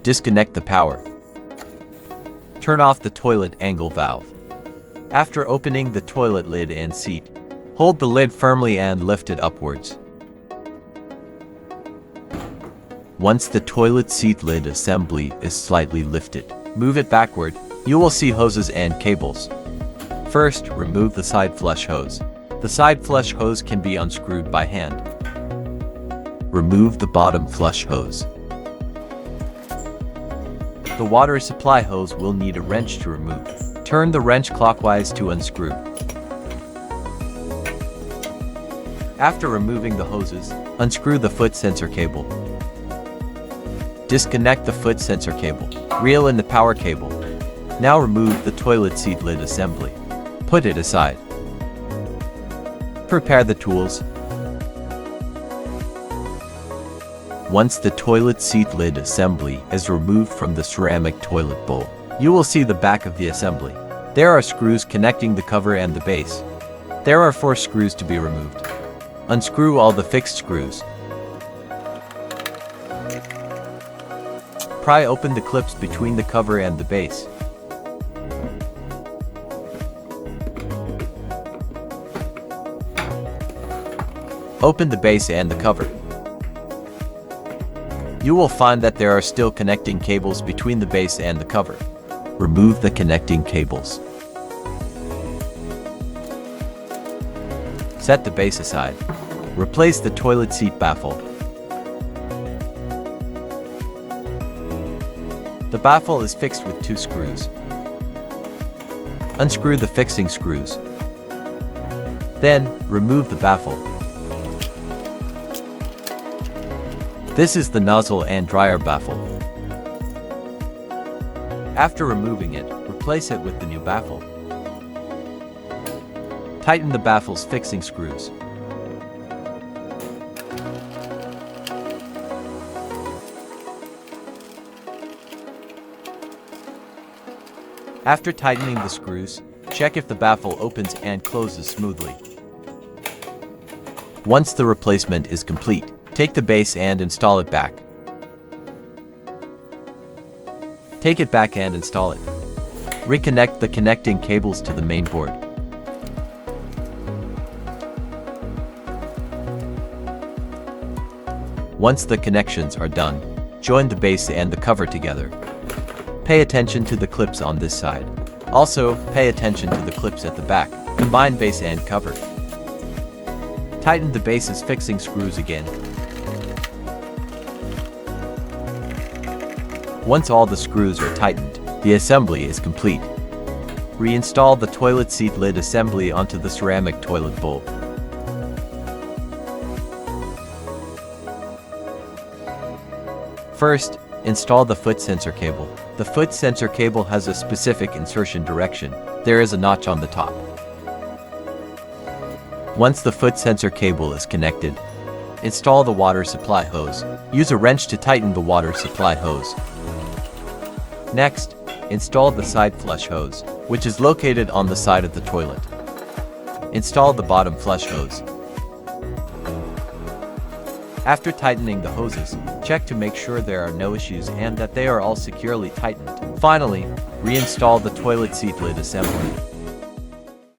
Disconnect the power. Turn off the toilet angle valve. After opening the toilet lid and seat, hold the lid firmly and lift it upwards. Once the toilet seat lid assembly is slightly lifted, move it backward. You will see hoses and cables. First, remove the side flush hose. The side flush hose can be unscrewed by hand. Remove the bottom flush hose. The water supply hose will need a wrench to remove. Turn the wrench clockwise to unscrew. After removing the hoses, unscrew the foot sensor cable. Disconnect the foot sensor cable. Reel in the power cable. Now remove the toilet seat lid assembly. Put it aside. Prepare the tools. Once the toilet seat lid assembly is removed from the ceramic toilet bowl, you will see the back of the assembly. There are screws connecting the cover and the base. There are 4 screws to be removed. Unscrew all the fixed screws. Pry open the clips between the cover and the base. Open the base and the cover. You will find that there are still connecting cables between the base and the cover. Remove the connecting cables. Set the base aside. Replace the toilet seat baffle. The baffle is fixed with 2 screws. Unscrew the fixing screws. Then, remove the baffle. This is the nozzle and dryer baffle. After removing it, replace it with the new baffle. Tighten the baffle's fixing screws. After tightening the screws, check if the baffle opens and closes smoothly. Once the replacement is complete, take the base and install it back. Take it back and install it. Reconnect the connecting cables to the main board. Once the connections are done, join the base and the cover together. Pay attention to the clips on this side. Also, pay attention to the clips at the back. Combine base and cover. Tighten the base's fixing screws again. Once all the screws are tightened, the assembly is complete. Reinstall the toilet seat lid assembly onto the ceramic toilet bowl. First, install the foot sensor cable. The foot sensor cable has a specific insertion direction. There is a notch on the top. Once the foot sensor cable is connected, install the water supply hose. Use a wrench to tighten the water supply hose. Next, install the side flush hose, which is located on the side of the toilet. Install the bottom flush hose. After tightening the hoses, check to make sure there are no issues and that they are all securely tightened. Finally, reinstall the toilet seat lid assembly.